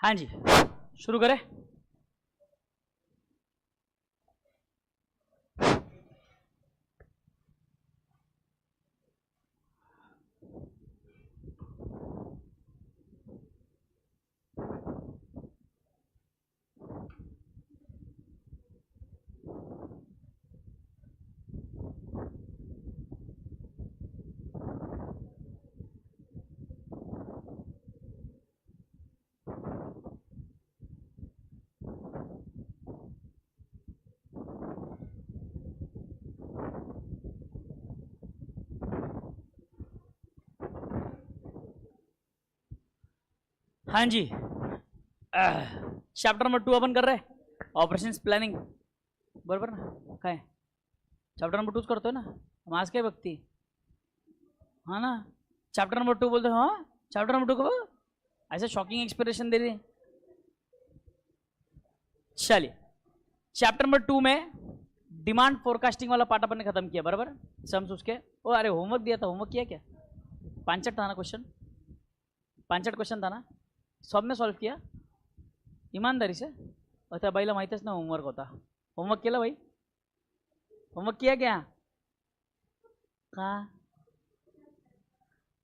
हाँ जी, शुरू करें। हाँ जी, चैप्टर नंबर 2 अपन कर रहे हैं, ऑपरेशन प्लानिंग, बरोबर ना? काय चैप्टर नंबर 2 करतोय ना, माझ काय बघती? हाँ ना, चैप्टर नंबर 2 बोलते, हाँ चैप्टर नंबर 2 को ऐसे शॉकिंग एक्सप्रेशन दे रही है। चलिए, चैप्टर नंबर 2 में डिमांड फोरकास्टिंग वाला पार्ट अपन ने खत्म किया, बराबर? सम्स उसके, ओ अरे होमवर्क दिया था, होमवर्क किया क्या? 5 था ना क्वेश्चन, 5 क्वेश्चन था ना, सबने सॉल्व किया ईमानदारी से? और त्या बाईला माहितच ना होमवर्क होता. होमवर्क केलं भाई? होमवर्क किया क्या? का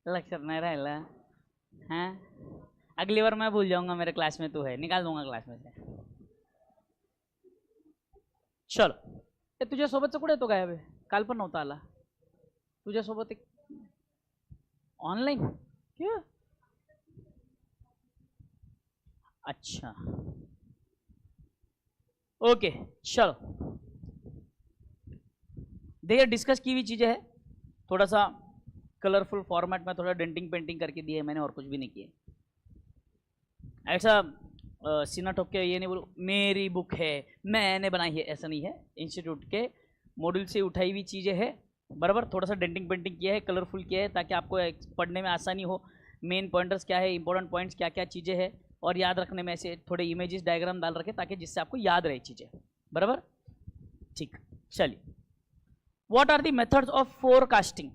लक्षात नाही राहिला? हाँ, अगली बार मैं भूल जाऊंगा मेरे क्लास में तू है, निकाल दूंगा क्लास में से. चलो, ए तुझ्यासोबतचं कुठे तो गायब आहे? काल पण नव्हता आला. तुझ्यासोबत एक ऑनलाइन क्या? अच्छा, ओके चलो. देखिए, डिस्कस की हुई चीज़ें हैं, थोड़ा सा कलरफुल फॉर्मेट में थोड़ा डेंटिंग पेंटिंग करके दिए मैंने, और कुछ भी नहीं किए. ऐसा सीना ठोक के ये नहीं बोलो मेरी बुक है मैंने बनाई है, ऐसा नहीं है. इंस्टीट्यूट के मॉड्यूल से उठाई हुई चीज़ें हैं, बराबर. थोड़ा सा डेंटिंग पेंटिंग किया है, कलरफुल किया है, ताकि आपको पढ़ने में आसानी हो. मेन पॉइंटर्स क्या है, इंपॉर्टेंट पॉइंट्स क्या क्या चीज़ें हैं, और याद रखने में ऐसे थोड़े इमेजेस डायग्राम डाल रखे, ताकि जिससे आपको याद रहे चीज़ें, बराबर. ठीक, चलिए. What are the methods of forecasting?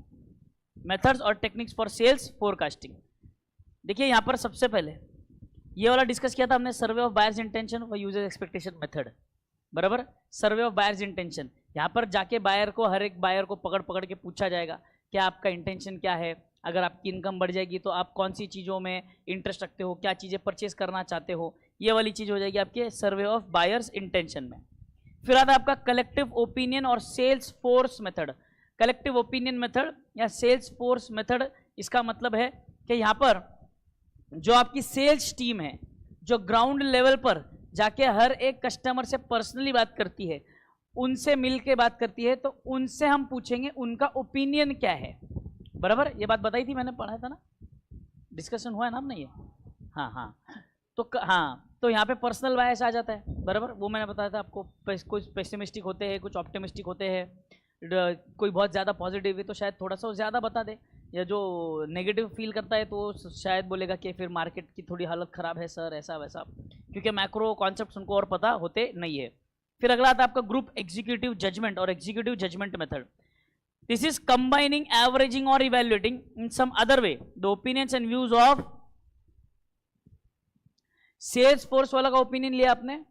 Methods और टेक्निक्स फॉर सेल्स फोरकास्टिंग. देखिए, यहाँ पर सबसे पहले ये वाला डिस्कस किया था हमने, सर्वे ऑफ बायर्स इंटेंशन और यूजर एक्सपेक्टेशन मेथड, बराबर. सर्वे ऑफ बायर्स इंटेंशन, यहाँ पर जाके बायर को, हर एक बायर को पकड़ पकड़ के पूछा जाएगा कि आपका इंटेंशन क्या है. अगर आपकी इनकम बढ़ जाएगी तो आप कौन सी चीज़ों में इंटरेस्ट रखते हो, क्या चीज़ें परचेज करना चाहते हो, ये वाली चीज़ हो जाएगी आपके सर्वे ऑफ बायर्स इंटेंशन में. फिर आता है आपका कलेक्टिव ओपिनियन और sales force method. Collective opinion method या सेल्स फोर्स मेथड, इसका मतलब है कि यहाँ पर जो आपकी सेल्स टीम है, जो ग्राउंड लेवल पर जाके हर एक कस्टमर से पर्सनली बात करती है, उनसे मिल के बात करती है, तो उनसे हम पूछेंगे उनका ओपिनियन क्या है, बराबर. ये बात बताई थी मैंने, पढ़ा था ना, डिस्कशन हुआ है ना हमने ये. हाँ हाँ, तो हाँ, तो यहाँ पे पर्सनल बायस आ जाता है, बराबर. वो मैंने बताया था आपको, कुछ पेसिमिस्टिक होते हैं, कुछ ऑप्टिमिस्टिक होते हैं. कोई बहुत ज़्यादा पॉजिटिव है तो शायद थोड़ा सा ज़्यादा बता दे, या जो नेगेटिव फील करता है तो शायद बोलेगा कि फिर मार्केट की थोड़ी हालत ख़राब है सर, ऐसा वैसा, क्योंकि मैक्रो कॉन्सेप्ट्स उनको और पता होते नहीं है. फिर अगला आता है आपका ग्रुप एग्जीक्यूटिव जजमेंट और executive judgement method. This is combining, averaging और evaluating in some other way the opinions and views of sales force वाला का ओपिनियन लिया आपने,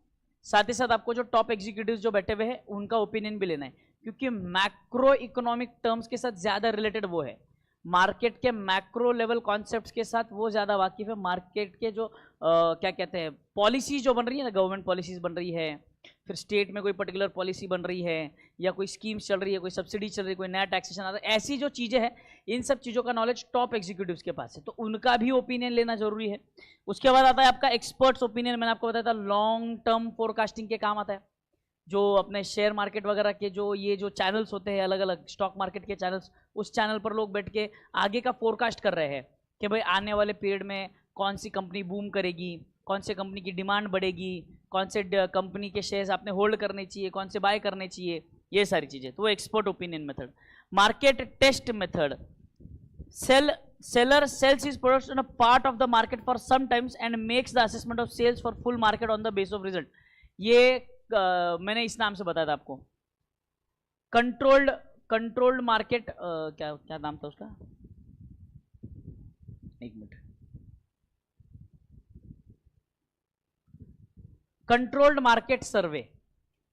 साथ ही साथ आपको जो टॉप एग्जीक्यूटिव्स जो बैठे हुए हैं उनका ओपिनियन भी लेना है, क्योंकि मैक्रो इकोनॉमिक टर्म्स के साथ ज़्यादा रिलेटेड वो है. मार्केट के मैक्रो लेवल कॉन्सेप्ट्स के साथ वो ज़्यादा वाकिफ है. मार्केट के जो क्या कहते हैं, पॉलिसीज जो बन रही है ना, गवर्नमेंट पॉलिसीज बन रही है, फिर स्टेट में कोई पर्टिकुलर पॉलिसी बन रही है, या कोई स्कीम्स चल रही है, कोई सब्सिडी चल रही है, कोई नया टैक्सेशन आ रहा है, ऐसी जो चीज़ें हैं, इन सब चीज़ों का नॉलेज टॉप एग्जीक्यूटिव्स के पास है, तो उनका भी ओपिनियन लेना जरूरी है. उसके बाद आता है आपका एक्सपर्ट्स ओपिनियन. मैंने आपको बताया था लॉन्ग टर्म फोरकास्टिंग के काम आता है. जो अपने शेयर मार्केट वगैरह के जो ये जो चैनल्स होते हैं, अलग अलग स्टॉक मार्केट के चैनल्स, उस चैनल पर लोग बैठ के आगे का फोरकास्ट कर रहे हैं कि भाई आने वाले पीरियड में कौन सी कंपनी बूम करेगी, कौन से कंपनी की डिमांड बढ़ेगी, कौन से कंपनी के शेयर्स आपने होल्ड करने चाहिए, कौन से बाय करने चाहिए, ये सारी चीज़ें. तो वो expert opinion method. Market test method, seller sells his products on a part of the market for some times and makes the assessment of sales for full market on the base of result. ये मैंने इस नाम से बताया था आपको, controlled market, क्या क्या नाम था उसका, एक मिनट, कंट्रोल्ड मार्केट सर्वे,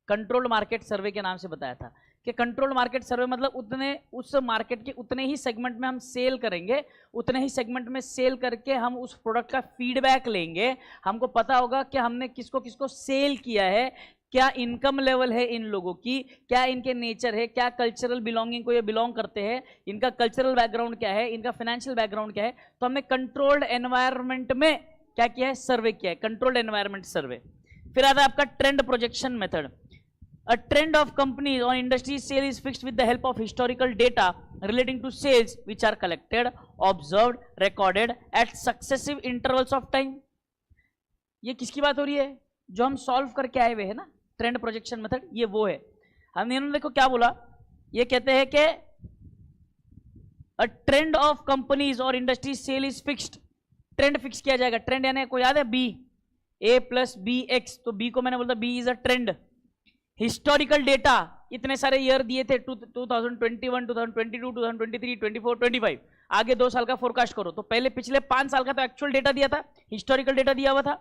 कंट्रोल्ड मार्केट सर्वे के नाम से बताया था कि कंट्रोल्ड मार्केट सर्वे मतलब उतने उस मार्केट के उतने ही सेगमेंट में हम सेल करेंगे, उतने ही सेगमेंट में सेल करके हम उस प्रोडक्ट का फीडबैक लेंगे, हमको पता होगा कि हमने किसको किसको सेल किया है, क्या इनकम लेवल है इन लोगों की, क्या इनके नेचर है, क्या कल्चरल बिलोंगिंग को ये बिलोंग करते हैं, इनका कल्चरल बैकग्राउंड क्या है, इनका फाइनेंशियल बैकग्राउंड क्या है। तो हमने कंट्रोल्ड एनवायरनमेंट में क्या किया है, सर्वे किया है, कंट्रोल्ड एनवायरनमेंट सर्वे। फिर आता है आपका trend projection method. A trend of companies or industry sale is fixed with the help of historical data relating to sales which are collected, observed, recorded at successive intervals of time। ये किसकी बात हो रही है, जो हम solve करके आए हुए हैं ना, ट्रेंड प्रोजेक्शन मेथड, ये वो है। हमने इन्होंने देखो क्या बोला, ये कहते हैं कि a trend of companies or industry sale is fixed, trend fix किया जाएगा। ट्रेंड यानी को याद है B, A plus B X, तो बी को मैंने बोला B is a trend. Historical data, इतने सारे ईयर दिए थे 2021, 2022, 2023, 24, 25, आगे 2 साल का फोरकास्ट करो, तो पहले पिछले 5 साल का तो एक्चुअल डेटा दिया था, हिस्टोरिकल डेटा दिया हुआ था।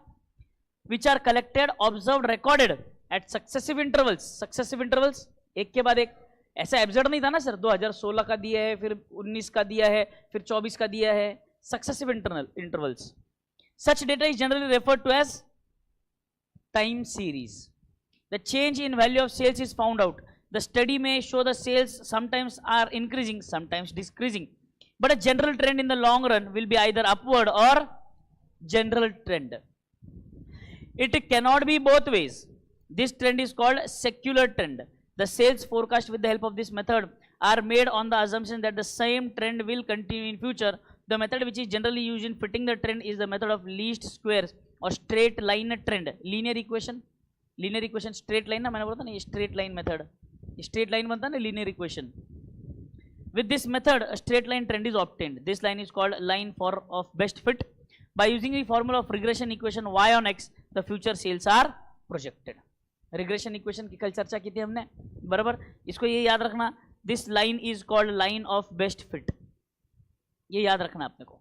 Which are collected, observed, recorded at successive intervals, successive intervals एक के बाद एक, ऐसा एब्जर्ड नहीं था ना सर, 2016 का दिया है, फिर 19 का दिया है, फिर 24 का दिया है, successive intervals. Such data is generally referred to as time series. The change in value of sales is found out. The study may show the sales sometimes are increasing, sometimes decreasing, but a general trend in the long run will be either upward or general trend. It cannot be both ways. This trend is called secular trend. The sales forecast with the help of this method are made on the assumption that the same trend will continue in future. The method which is generally used in fitting the trend is the method of least squares or straight line trend. Linear equation, linear equation, straight line ना, मैंने बोला था ना ये straight line method, straight line बनता है ना linear equation. With this method straight line trend is obtained. This line is called line for of best fit. By using the formula of regression equation y on x the future sales are projected. Regression equation की कल चर्चा की थी हमने, बराबर, इसको ये याद रखना, this line is called line of best fit, ये याद रखना अपने को,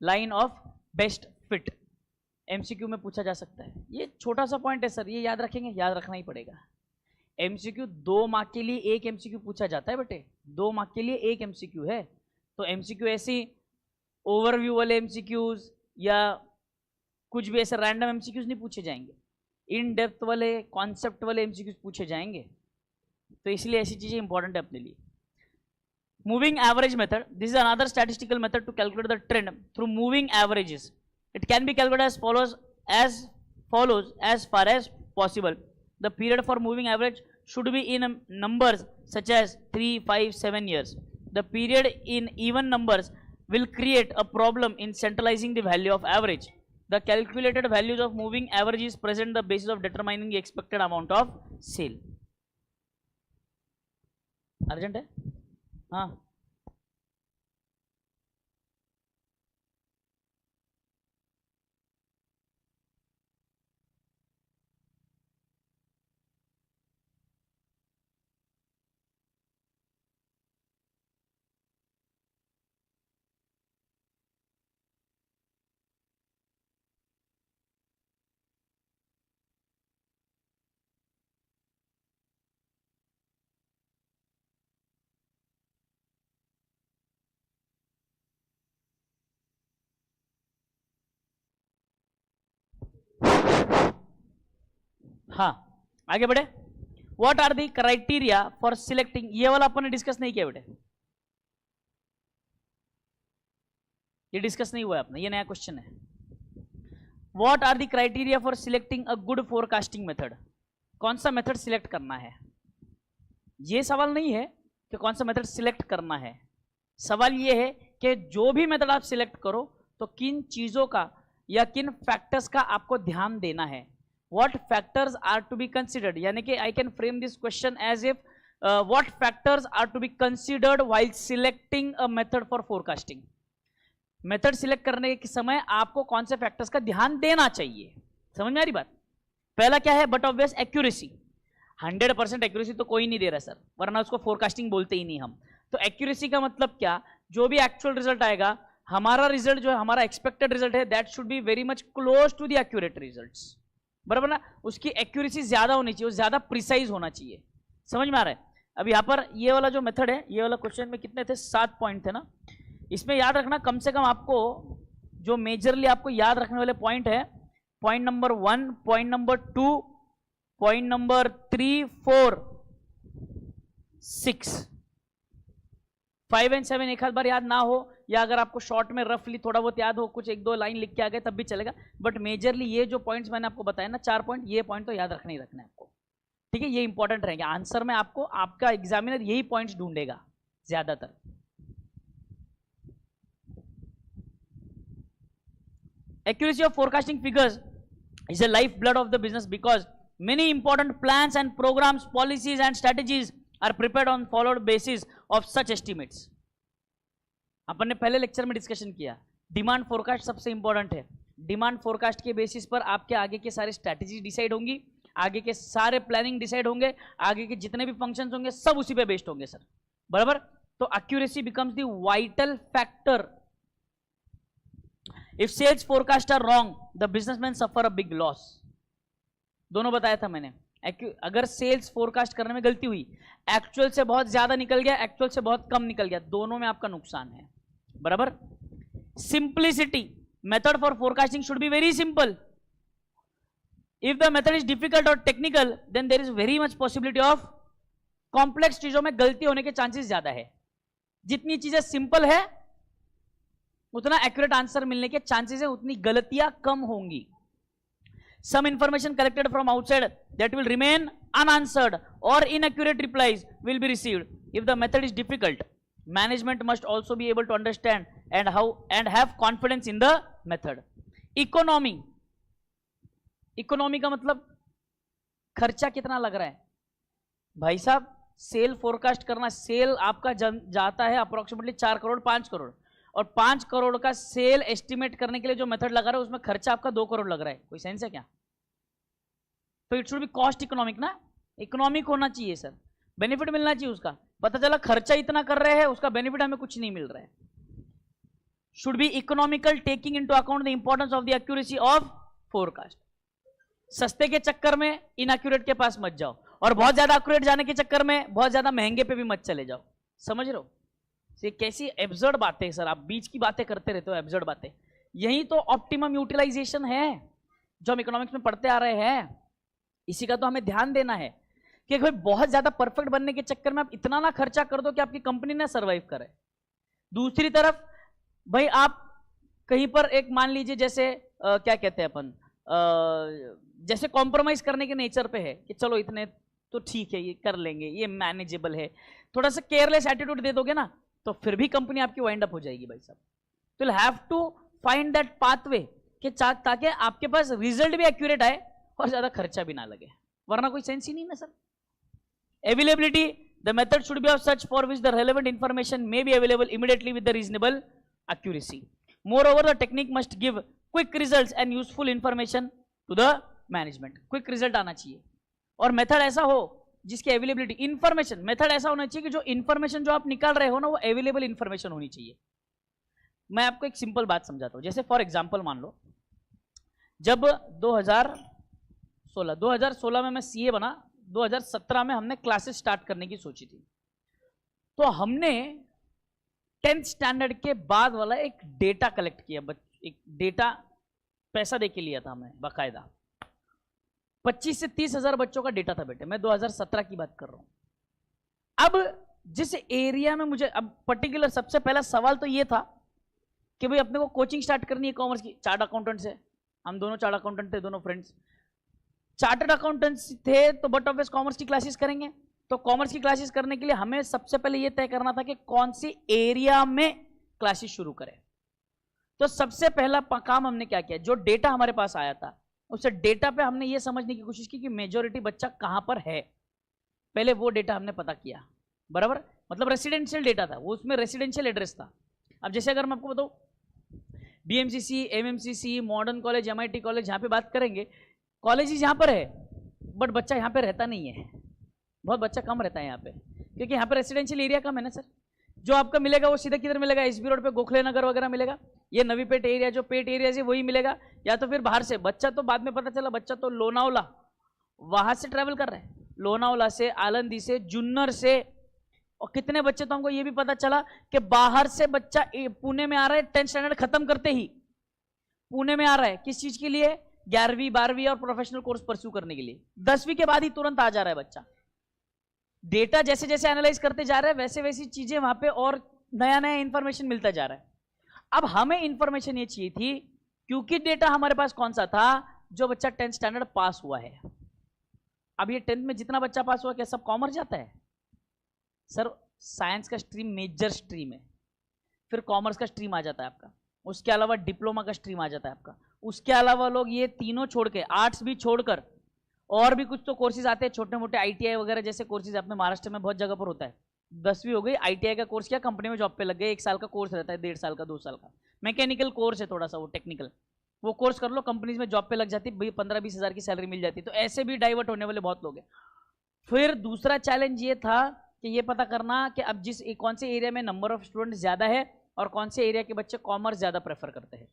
line of best fit. MCQ में पूछा जा सकता है, ये छोटा सा पॉइंट है सर, ये याद रखेंगे, याद रखना ही पड़ेगा। एमसीक्यू 2 मार्क के लिए एक एमसीक्यू पूछा जाता है बेटे, 2 मार्क के लिए एक एमसीक्यू है। तो एमसीक्यू ऐसी ओवरव्यू वाले एमसीक्यूज या कुछ भी ऐसे रैंडम एमसीक्यूज नहीं पूछे जाएंगे, इन डेप्थ वाले कॉन्सेप्ट वाले एमसीक्यूज पूछे जाएंगे, तो इसलिए ऐसी चीजें इंपॉर्टेंट है अपने लिए। Moving average method, this is another statistical method to calculate the trend through moving averages. It can be calculated as follows as far as possible. The period for moving average should be in numbers such as 3, 5, 7 years. The period in even numbers will create a problem in centralizing the value of average. The calculated values of moving averages present the basis of determining the expected amount of sale. Urgent है? हाँ, हाँ, आगे बढ़े। What are the criteria for selecting, ये वाला अपन ने discuss नहीं किया बेटे, ये डिस्कस नहीं हुआ है अपना, ये नया क्वेश्चन है। What are the criteria for selecting a good forecasting method, कौन सा मेथड सिलेक्ट करना है, ये सवाल नहीं है कि कौन सा मेथड सिलेक्ट करना है, सवाल ये है कि जो भी मेथड आप सिलेक्ट करो तो किन चीजों का या किन फैक्टर्स का आपको ध्यान देना है। What factors are to be considered, यानी कि I can frame this question as if what factors are to be considered while selecting a method for forecasting। Method select करने के समय आपको कौन से फैक्टर्स का ध्यान देना चाहिए, समझ में आ रही बात। पहला क्या है, बट ऑब्वियस एक्यूरेसी, 100% एक्यूरेसी तो कोई नहीं दे रहा सर, वरना उसको फोरकास्टिंग बोलते ही नहीं हम। तो एक्यूरेसी का मतलब क्या, जो भी एक्चुअल रिजल्ट आएगा, हमारा रिजल्ट जो है, हमारा एक्सपेक्टेड रिजल्ट है, that should be very much close to the accurate results. बराबर ना, उसकी एक्यूरेसी ज्यादा होनी चाहिए, वो ज्यादा प्रिसाइज होना चाहिए। समझ में आ रहा है? अब यहाँ पर ये वाला जो मेथड है, ये वाला क्वेश्चन में कितने थे, 7 पॉइंट थे ना। इसमें याद रखना कम से कम आपको जो मेजरली आपको याद रखने वाले पॉइंट है, point number 1, point number 2, point number 3, 4, 6, 5 and 7 एक आध बार याद ना हो, या अगर आपको शॉर्ट में रफली थोड़ा बहुत याद हो, कुछ 1-2 लाइन लिख के आ गए तब भी चलेगा, बट मेजरली ये जो पॉइंट्स मैंने आपको बताया ना 4 पॉइंट, ये पॉइंट तो याद रखना ही रखना है आपको, ठीक है? ये इंपॉर्टेंट रहेंगे आंसर में, आपको आपका एग्जामिनर यही पॉइंट्स ढूंढेगा ज्यादातर। Accuracy of forecasting figures is a lifeblood of the business because many important plans and programs, policies and strategies are prepared on followed basis of such estimates. अपन ने पहले lecture में discussion किया, demand forecast सबसे important है। Demand forecast के basis पर आपके आगे के सारे स्ट्रैटेजी डिसाइड होंगी, आगे के सारे प्लानिंग डिसाइड होंगे, आगे के जितने भी फंक्शंस होंगे सब उसी पे बेस्ड होंगे सर, बराबर? तो accuracy becomes the vital factor. If sales forecast are wrong, the businessman suffer a big loss. दोनों बताया था मैंने। अगर सेल्स फोरकास्ट करने में गलती हुई, एक्चुअल से बहुत ज्यादा निकल गया, एक्चुअल से बहुत कम निकल गया, दोनों में आपका नुकसान है, बराबर? Simplicity, method for forecasting should be very simple. If the method is difficult और technical, then there is very much possibility of complex चीजों में गलती होने के चांसेस ज्यादा है। जितनी चीजें सिंपल है उतना एक्यूरेट आंसर मिलने के चांसेस है, उतनी गलतियां कम होंगी। Some information collected from outside that will remain unanswered or inaccurate replies will be received. If the method is difficult, management must also be able to understand and have confidence in the method. Economy का मतलब खर्चा कितना लग रहा है भाई साहब? Cell forecast करना, सेल आपका जाता है अप्रोक्सीमेटली 4 करोड़ 5 करोड़, और 5 करोड़ का सेल एस्टिमेट करने के लिए जो मेथड लगा रहा है उसमें खर्चा आपका 2 करोड़ लग रहा है। कोई सेंस है क्या? तो it should be cost economic ना, इकोनॉमिक होना चाहिए सर, बेनिफिट मिलना चाहिए उसका। पता चला खर्चा इतना कर रहे हैं, उसका बेनिफिट हमें कुछ नहीं मिल रहा है। Should be economical, taking into account the importance of the accuracy of forecast. सस्ते के चक्कर में इनएक्यूरेट के पास मत जाओ, और बहुत ज्यादा एक्यूरेट जाने के चक्कर में बहुत ज्यादा महंगे पे भी मत चले जाओ। समझ रहे हो? ये कैसी एब्सर्ड बातें है सर, आप बीच की बातें करते रहते हो, एब्सर्ड बातें। यही तो ऑप्टिमम यूटिलाइजेशन है जो हम इकोनॉमिक्स में पढ़ते आ रहे हैं। इसी का तो हमें ध्यान देना है कि भाई बहुत ज्यादा परफेक्ट बनने के चक्कर में आप इतना ना खर्चा कर दो कि आपकी कंपनी ना सर्वाइव करे। दूसरी तरफ भाई आप कहीं पर एक मान लीजिए जैसे क्या कहते हैं अपन, जैसे कॉम्प्रोमाइज करने के नेचर पे है कि चलो इतने तो ठीक है, ये कर लेंगे, ये मैनेजेबल है, थोड़ा सा केयरलेस एटीट्यूड दे दोगे ना तो फिर भी कंपनी आपकी वाइंड अप हो जाएगी भाई साहब। तो you have to find that pathway कि ताकि आपके पास रिजल्ट भी एक्यूरेट आए और ज्यादा खर्चा भी ना लगे, वरना कोई सेंस ही नहीं ना sir. Availability, the method should be of such for which the relevant information may be available immediately with the reasonable accuracy. Moreover the technique must give quick results and useful information to the management. Quick result आना चाहिए, और method ऐसा हो जिसकी availability, information method ऐसा होना चाहिए कि जो इंफॉर्मेशन जो आप निकाल रहे हो ना वो अवेलेबल इंफॉर्मेशन होनी चाहिए। मैं आपको एक सिंपल बात समझाता हूं। जैसे फॉर एग्जांपल मान लो जब 2016 में मैं सीए बना, 2017 में हमने क्लासेस स्टार्ट करने की सोची थी, तो हमने 10th स्टैंडर्ड के बाद वाला एक डेटा कलेक्ट किया, एक डेटा पैसा दे के लिया था हमने बाकायदा। 25 से 30 हजार बच्चों का डेटा था बेटे, मैं 2017 की बात कर रहा हूं। अब जिस एरिया में मुझे, अब पर्टिकुलर सबसे पहला सवाल तो ये था कि भाई अपने को कोचिंग स्टार्ट करनी है कॉमर्स की। चार्ट अकाउंटेंट से, हम दोनों चार्ट अकाउंटेंट थे, दोनों फ्रेंड्स चार्टर्ड अकाउंटेंट्स थे, तो बट ऑब्वियस कॉमर्स की क्लासेस करेंगे। तो कॉमर्स की क्लासेस करने के लिए हमें सबसे पहले ये तय करना था कि कौन सी एरिया में क्लासेस शुरू करें। तो सबसे पहला काम हमने क्या किया, जो डेटा हमारे पास आया था उस डेटा पे हमने ये समझने की कोशिश की कि मेजॉरिटी बच्चा कहां पर है। पहले वो डेटा हमने पता किया, बराबर, मतलब रेसिडेंशियल डेटा था वो, उसमें रेसिडेंशियल एड्रेस था। अब जैसे अगर मैं आपको बताऊं BMCC, MMCC, modern college, MIT college, यहाँ पे बात करेंगे, कॉलेज यहाँ पर है बट बच्चा यहाँ पे रहता नहीं है, बहुत बच्चा कम रहता है यहाँ पे, क्योंकि यहाँ पे रेसिडेंशियल एरिया कम है ना सर। जो आपका मिलेगा वो सीधा किधर मिलेगा, एसबी रोड पे गोखले नगर वगैरह मिलेगा, ये नवी पेट एरिया जो पेट एरिया से वही मिलेगा, या तो फिर बाहर से। बच्चा तो बाद में पता चला बच्चा तो लोनावला वहां से ट्रेवल कर रहा है, लोनावला से, आलंदी से, जुन्नर से। और कितने बच्चे तो हमको ये भी पता चला कि बाहर से बच्चा पुणे में आ रहा है 10th स्टैंडर्ड खत्म करते ही पुणे में आ रहा है। किस चीज के लिए? 11वीं 12वीं और प्रोफेशनल कोर्स परस्यू करने के लिए। 10वीं के बाद ही तुरंत आ जा रहा है बच्चा। डेटा जैसे जैसे एनालाइज करते जा रहे हैं वैसे वैसी चीजें वहां पे और नया नया इंफॉर्मेशन मिलता जा रहा है। अब हमें इंफॉर्मेशन ये चाहिए थी, क्योंकि डेटा हमारे पास कौन सा था? जो बच्चा 10th स्टैंडर्ड पास हुआ है। अब ये 10th में जितना बच्चा पास हुआ क्या सब कॉमर्स जाता है? सर साइंस का स्ट्रीम मेजर स्ट्रीम है, फिर कॉमर्स का स्ट्रीम आ जाता है आपका, उसके अलावा डिप्लोमा का स्ट्रीम आ जाता है आपका, उसके अलावा लोग ये तीनों छोड़ के, आर्ट्स भी छोड़कर और भी कुछ तो कोर्सेज आते हैं छोटे मोटे, ITI वगैरह जैसे कोर्सेज अपने महाराष्ट्र में बहुत जगह पर होता है। 10वीं हो गई, ITI का कोर्स किया, कंपनी में जॉब पे लग गए, 1 साल का कोर्स रहता है, 1.5 साल का 2 साल का मैकेनिकल कोर्स है, थोड़ा सा वो टेक्निकल, वो कोर्स कर लो, कंपनीज में जॉब पे लग जाती, 15-20 हज़ार की सैलरी मिल जाती। तो ऐसे भी डाइवर्ट होने वाले बहुत लोग हैं। फिर दूसरा चैलेंज ये था कि ये पता करना कि अब कौन से एरिया में नंबर ऑफ स्टूडेंट ज़्यादा है और कौन से एरिया के बच्चे कॉमर्स ज़्यादा प्रेफर करते हैं।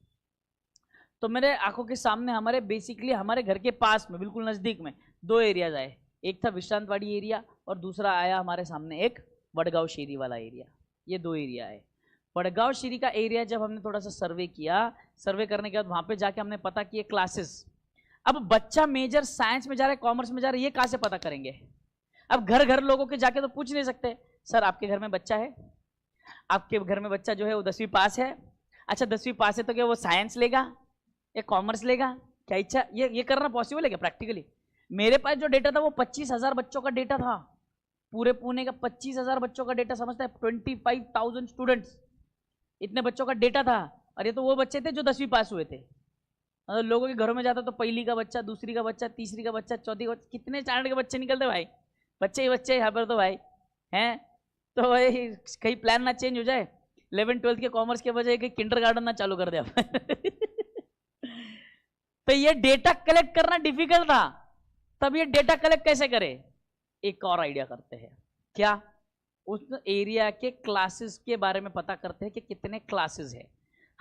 तो मेरे आंखों के सामने हमारे बेसिकली हमारे घर के पास में बिल्कुल नज़दीक में 2 एरियाज आए। एक था विश्रांतवाड़ी एरिया और दूसरा आया हमारे सामने एक वडगांव शेरी वाला एरिया। ये 2 एरिया है। वडगांव शेरी का एरिया जब हमने थोड़ा सा सर्वे किया, सर्वे करने के बाद वहाँ पे जाके हमने पता किए क्लासेस। अब बच्चा मेजर साइंस में जा रहा है कॉमर्स में जा रहा है, ये कहाँ से पता करेंगे? अब घर घर लोगों के जाके तो पूछ नहीं सकते, सर आपके घर में बच्चा है, आपके घर में बच्चा जो है वो 10वीं पास है, अच्छा 10वीं पास है तो क्या वो साइंस लेगा या कॉमर्स लेगा? क्या इच्छा ये करना पॉसिबल है क्या प्रैक्टिकली? मेरे पास जो डेटा था वो 25,000 बच्चों का डेटा था, पूरे पुणे का 25,000 बच्चों का डेटा, समझता है 25,000 स्टूडेंट्स, इतने बच्चों का डेटा था। और ये तो वो बच्चे थे जो 10वीं पास हुए थे। मतलब लोगों के घरों में जाता तो पहली का बच्चा, दूसरी का बच्चा, तीसरी का बच्चा, चौथी का बच्चा, कितने स्टैंडर्ड के बच्चे निकलते भाई, बच्चे ही बच्चे यहाँ पर तो भाई हैं। तो भाई कहीं प्लान ना चेंज हो जाए, 11th-12th के कॉमर्स के बजाय कहीं किंडरगार्टन ना चालू कर दे आप। तो ये डेटा कलेक्ट करना डिफिकल्ट था। तब ये डेटा कलेक्ट कैसे करें? एक और आइडिया करते हैं। क्या? उस एरिया के क्लासेस के बारे में पता करते हैं कि कितने क्लासेस है।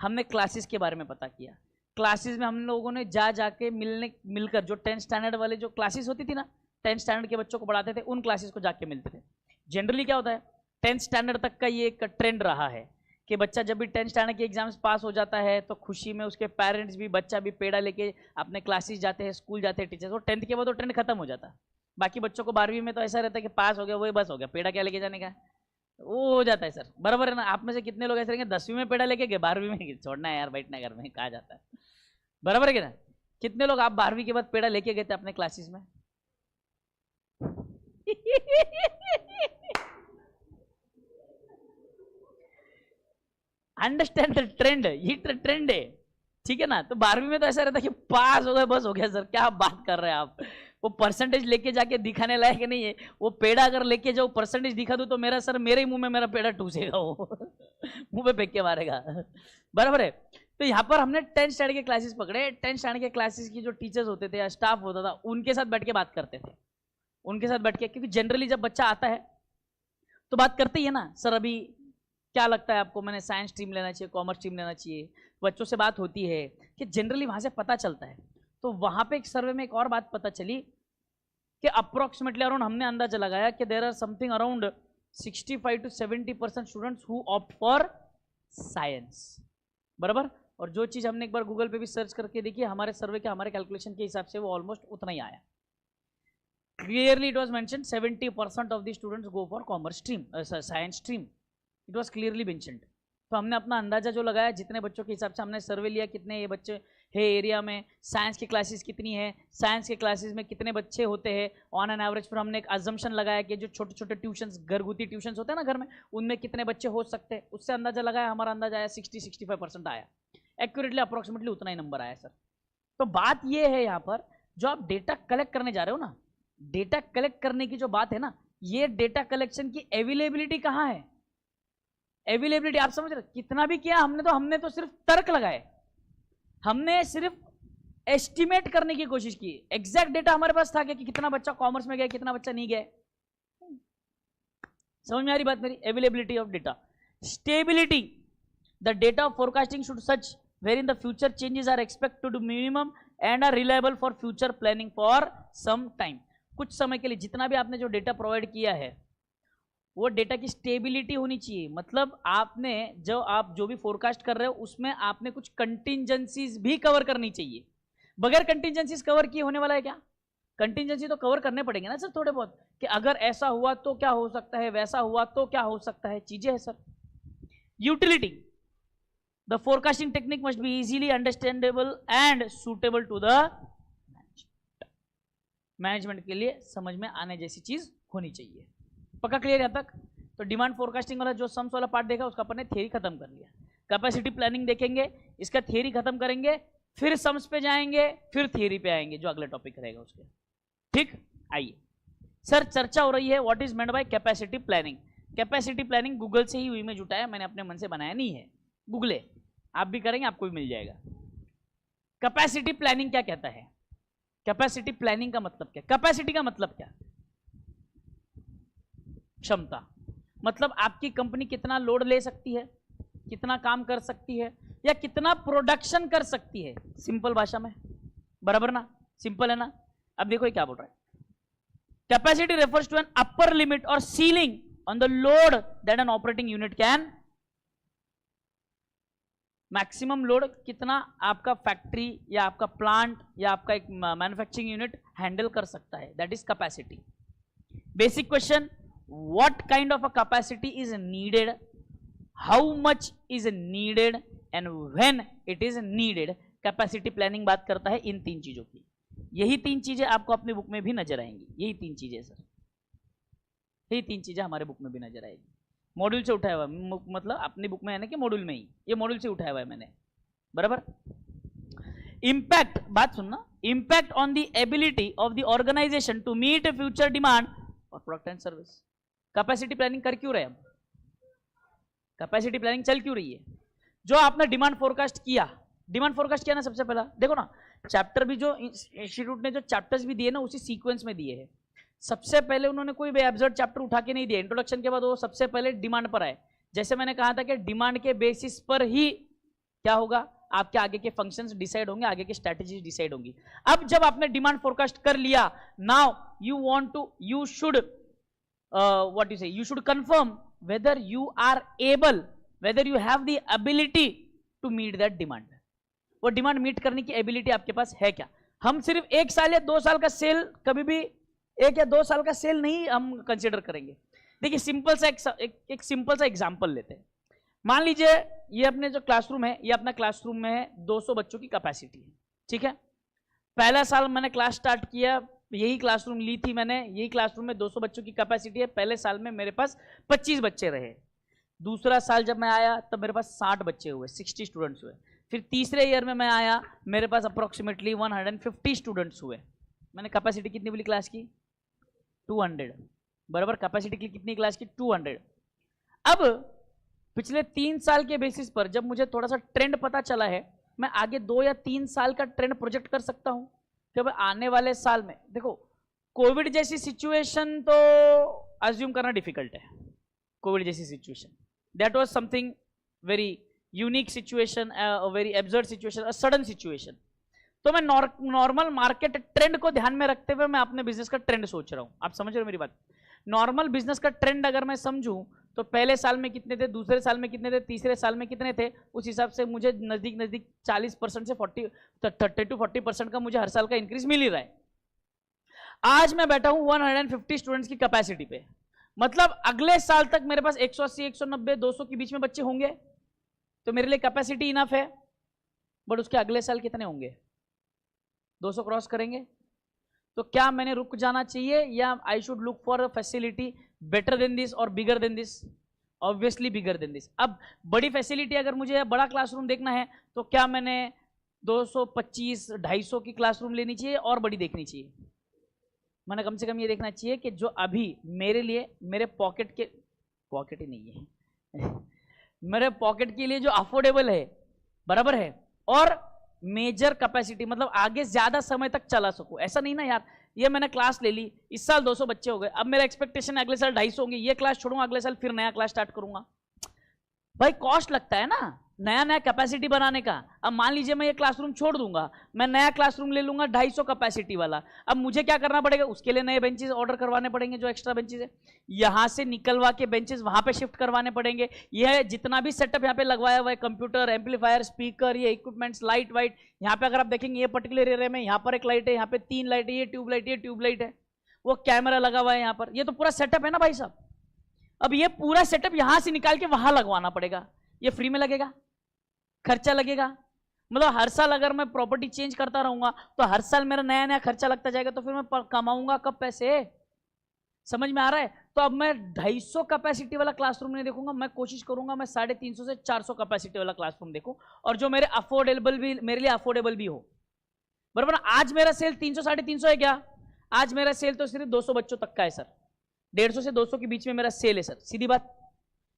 हमने क्लासेस के बारे में पता किया। क्लासेस में हम लोगों ने जाके मिलकर जो 10th स्टैंडर्ड वाले जो क्लासेस होती थी ना, 10th स्टैंडर्ड के बच्चों को पढ़ाते थे, उन क्लासेस को जाके मिलते थे। जनरली क्या होता है, 10th स्टैंडर्ड तक का ये एक ट्रेंड रहा है कि बच्चा जब भी 10th स्टैंडर्ड के एग्जाम्स पास हो जाता है तो खुशी में उसके पेरेंट्स भी, बच्चा भी पेड़ा लेके अपने क्लासेस जाते हैं, स्कूल जाते हैं, टीचर्स। और 10th के बाद तो ट्रेंड खत्म हो जाता है। बाकी बच्चों को 12वीं में तो ऐसा रहता है कि पास हो गया वही बस हो गया, पेड़ा क्या लेके जाने का, वो हो जाता है सर। बराबर है ना? आप में से कितने लोग ऐसे रहेंगे 10वीं में पेड़ा लेके गए, 12वीं में छोड़ना है यार, बैठना घर में, कहा जाता है। बराबर है कि ना? कितने लोग आप 12वीं के बाद पेड़ा लेके गए थे अपने क्लासेस में? अंडरस्टैंड द ट्रेंड, ये ट्रेंड है, ठीक है ना? तो 12वीं में तो ऐसा रहता है कि पास हो गए बस हो गया। सर क्या बात कर रहे हैं आप, वो परसेंटेज लेके जाके दिखाने लायक नहीं है। वो पेड़ा अगर लेके जाओ परसेंटेज दिखा दूं तो मेरा सर मेरे ही मुंह में मेरा पेड़ा टूसेगा, वो मुंह पे फेंक के मारेगा। बराबर है? तो यहाँ पर हमने 10th स्टैंडर्ड के क्लासेस पकड़े। 10th स्टैंडर्ड के क्लासेस की जो टीचर्स होते थे या स्टाफ होता था, उनके साथ बैठ के बात करते थे, उनके साथ बैठ के। क्योंकि जनरली जब बच्चा आता है तो बात करते ही है ना, सर अभी क्या लगता है आपको, मैंने साइंस स्ट्रीम लेना चाहिए, कॉमर्स स्ट्रीम लेना चाहिए? बच्चों से बात होती है कि जनरली वहाँ से पता चलता है। तो वहाँ पे एक सर्वे में एक और बात पता चली कि अप्रोक्सीमेटली अराउंड, हमने अंदाजा लगाया कि there are something around 65 to 70% students who opt for science. बराबर? और जो चीज़ हमने एक बार गूगल पे भी सर्च करके देखी, हमारे सर्वे के, हमारे कैलकुलेशन के हिसाब से वो ऑलमोस्ट उतना ही आया। Clearly it was mention 70% of the students go for commerce stream, science stream, it was clearly mentioned. तो हमने अपना अंदाजा जो लगाया, जितने बच्चों के हिसाब से हमने सर्वे लिया, कितने ये बच्चे है एरिया में, साइंस की क्लासेस कितनी है, साइंस के क्लासेस में कितने बच्चे होते हैं ऑन एन एवरेज। फिर हमने एक अजम्पशन लगाया कि जो छोटे छोटे ट्यूशंस, घरगुती ट्यूशंस होते हैं ना घर में, उनमें कितने बच्चे हो सकते हैं, उससे अंदाजा लगाया। हमारा अंदाजा आया 60-65% आया, एक्यूरेटली अप्रोक्सीमेटली उतना ही नंबर आया सर। तो बात ये है यहाँ पर, जो आप डेटा कलेक्ट करने जा रहे हो ना, डेटा कलेक्ट करने की जो बात है ना, ये डेटा कलेक्शन की अवेलेबिलिटी कहाँ है? अवेलेबिलिटी आप समझ रहे, कितना भी किया हमने तो सिर्फ तर्क लगाए, हमने सिर्फ एस्टिमेट करने की कोशिश की। एग्जैक्ट डेटा हमारे पास था कि कितना बच्चा कॉमर्स में गया, कितना बच्चा नहीं गया। समझ में आ रही बात मेरी? Availability of data. Stability, the data of forecasting should such where in the future changes are expect to do minimum and are reliable for future planning for some time. कुछ समय के लिए जितना भी आपने जो डेटा प्रोवाइड किया है वो डेटा की स्टेबिलिटी होनी चाहिए। मतलब आपने आप जो भी फोरकास्ट कर रहे हो उसमें आपने कुछ कंटिजेंसीज भी कवर करनी चाहिए। बगैर कंटिजेंसीज कवर किए होने वाला है क्या? कंटिजेंसी तो कवर करने पड़ेंगे ना सर थोड़े बहुत, कि अगर ऐसा हुआ तो क्या हो सकता है, वैसा हुआ तो क्या हो सकता है, चीजें है sir. Utility, the forecasting technique must be easily understandable and suitable to the management के लिए समझ में आने जैसी चीज होनी चाहिए। पक्का क्लियर है तक? तो डिमांड फोरकास्टिंग वाला जो सम्स वाला पार्ट देखा उसका अपन ने थियरी खत्म कर लिया। कैपेसिटी प्लानिंग देखेंगे, इसका थियरी खत्म करेंगे, फिर सम्स पे जाएंगे, फिर थियरी पे आएंगे जो अगला टॉपिक रहेगा उसके। ठीक, आइए सर चर्चा हो रही है what is meant by capacity planning. Capacity planning Google से ही इमेज उठाया, मैंने अपने मन से बनाया नहीं है, गूगले आप भी करेंगे आपको भी मिल जाएगा। कैपेसिटी प्लानिंग क्या कहता है? कैपेसिटी प्लानिंग का मतलब क्या? कैपेसिटी का मतलब क्या? क्षमता। मतलब आपकी कंपनी कितना लोड ले सकती है, कितना काम कर सकती है, या कितना प्रोडक्शन कर सकती है, सिंपल भाषा में। बराबर ना? सिंपल है ना? अब देखो ये क्या बोल रहा है, capacity refers to an upper limit और ceiling on the load that an operating unit can. Maximum load कितना आपका फैक्ट्री या आपका प्लांट या आपका एक मैन्युफैक्चरिंग यूनिट हैंडल कर सकता है, that is capacity. Basic question, what kind of a capacity is needed, how much is needed and when it is needed। Capacity planning बात करता है इन तीन चीजों की। यही तीन चीजें आपको अपनी बुक में भी नजर आएंगी, यही तीन चीजें सर, यही तीन चीजें हमारे बुक में भी नजर आएगी। मॉड्यूल से उठाया हुआ, मतलब अपनी बुक में है ना कि मॉड्यूल में ही, ये मॉड्यूल से उठाया हुआ है मैंने। बराबर। इम्पैक्ट, बात सुनना, impact on the ability of the organisation to meet future demand और product and service. Capacity planning कर क्यों रहे हम? कैपेसिटी प्लानिंग चल क्यों रही है? जो आपने डिमांड फोरकास्ट किया, डिमांड फोरकास्ट किया ना सबसे पहला, देखो ना चैप्टर भी जो इंस्टीट्यूट ने जो चैप्टर्स भी दिए ना उसी सीक्वेंस में दिए हैं। सबसे पहले उन्होंने कोई भी एब्सर्ड चैप्टर उठा के नहीं दिया, इंट्रोडक्शन के बाद वो सबसे पहले डिमांड पर आए। जैसे मैंने कहा था कि डिमांड के बेसिस पर ही क्या होगा, आपके आगे के फंक्शंस डिसाइड होंगे, आगे की स्ट्रैटेजी डिसाइड होंगी। अब जब आपने डिमांड फोरकास्ट कर लिया, now you should what you say, you should confirm whether you are able, whether you have the ability to meet that demand। वो डिमांड मीट करने की एबिलिटी आपके पास है क्या? हम सिर्फ 1 साल या 2 साल का सेल, कभी भी 1 या 2 साल का सेल नहीं हम कंसिडर करेंगे। देखिए सिंपल सा एक सिंपल सा एग्जांपल लेते हैं। मान लीजिए ये अपने जो क्लासरूम है, ये अपना क्लासरूम में है, 200 बच्चों की कैपेसिटी है, ठीक है। पहला साल मैंने क्लास स्टार्ट किया, यही क्लासरूम ली थी मैंने, यही क्लासरूम में 200 बच्चों की कैपेसिटी है। पहले साल में मेरे पास 25 बच्चे रहे। दूसरा साल जब मैं आया तब मेरे पास 60 बच्चे हुए, 60 स्टूडेंट्स हुए। फिर तीसरे ईयर में मैं आया, मेरे पास अप्रोक्सीमेटली 150 स्टूडेंट्स हुए। मैंने कैपेसिटी कितनी बोली क्लास की? 200। बराबर, कैपेसिटी की कितनी क्लास की? 200। अब पिछले 3 साल के बेसिस पर जब मुझे थोड़ा सा ट्रेंड पता चला है, मैं आगे 2 या 3 साल का ट्रेंड प्रोजेक्ट कर सकता हूं कि भाई आने वाले साल में, देखो कोविड जैसी सिचुएशन तो अज्यूम करना डिफिकल्ट है। कोविड जैसी situation, that was something very unique situation, very absurd situation, a sudden situation. तो मैं नॉर्मल मार्केट ट्रेंड को ध्यान में रखते हुए मैं अपने बिजनेस का ट्रेंड सोच रहा हूं। आप समझ रहे हो मेरी बात? नॉर्मल बिजनेस का ट्रेंड अगर मैं समझूं तो पहले साल में कितने थे, दूसरे साल में कितने थे, तीसरे साल में कितने थे, उस हिसाब से मुझे नजदीक 40% से 30 to 40% का मुझे हर साल का इंक्रीज मिल ही रहा है। आज मैं बैठा हूं 150 स्टूडेंट्स की कैपेसिटी पे, मतलब अगले साल तक मेरे पास 180, 190, 200 के बीच में बच्चे होंगे, तो मेरे लिए कैपेसिटी इनफ है। बट उसके अगले साल कितने होंगे? 200 क्रॉस करेंगे। तो क्या मैंने रुक जाना चाहिए या I should look for a facility better than this और bigger than this? Obviously bigger than this. अब बड़ी फैसिलिटी अगर मुझे बड़ा क्लासरूम देखना है तो क्या मैंने 225, 250 की क्लासरूम लेनी चाहिए और बड़ी देखनी चाहिए? मैंने कम से कम ये देखना चाहिए कि जो अभी मेरे लिए, मेरे पॉकेट ही नहीं है मेरे पॉकेट के लिए जो अफोर्डेबल है, बराबर है, और मेजर कैपेसिटी, मतलब आगे ज्यादा समय तक चला सकूं। ऐसा नहीं ना यार, ये मैंने क्लास ले ली, इस साल 200 बच्चे हो गए, अब मेरा एक्सपेक्टेशन है अगले साल 250 होंगे, ये क्लास छोड़ूंगा, अगले साल फिर नया क्लास स्टार्ट करूंगा। भाई कॉस्ट लगता है ना, नया नया कैपेसिटी बनाने का। अब मान लीजिए मैं ये क्लासरूम छोड़ दूंगा, मैं नया क्लासरूम ले लूंगा 250 कैपेसिटी वाला। अब मुझे क्या करना पड़ेगा, उसके लिए नए बेंचेस ऑर्डर करवाने पड़ेंगे, जो एक्स्ट्रा बेंचेस है यहां से निकलवा के बेंचेस वहां पे शिफ्ट करवाने पड़ेंगे। यह जितना भी सेटअप यहाँ पे लगवाया हुआ है, कंप्यूटर, एम्पलीफायर, स्पीकर, ये इक्विपमेंट्स, लाइट वाइट, यहाँ पे अगर आप देखेंगे ये पर्टिकुलर एरिया में यहाँ पर एक लाइट है, यहाँ पे 3 लाइट है, ये ट्यूबलाइट है, वो कैमरा लगा हुआ है यहाँ पर, ये तो पूरा सेटअप है ना भाई साहब। अब ये पूरा सेटअप यहां से निकाल के वहां लगवाना पड़ेगा, ये फ्री में लगेगा, खर्चा लगेगा। मतलब हर साल अगर मैं प्रॉपर्टी चेंज करता रहूंगा तो हर साल मेरा नया नया खर्चा लगता जाएगा, तो फिर मैं कमाऊंगा कब पैसे, समझ में आ रहा है। तो अब मैं 250 कैपेसिटी वाला क्लासरूम नहीं देखूंगा, मैं कोशिश करूंगा मैं 350 से 400 कैपेसिटी वाला क्लासरूम देखूं, और जो मेरे अफोर्डेबल भी, मेरे लिए अफोर्डेबल भी हो, बराबर ना। आज मेरा सेल 300 350 है क्या, आज मेरा सेल तो सिर्फ 200 बच्चों तक का है सर, 150 से 200 के बीच में मेरा सेल है सर,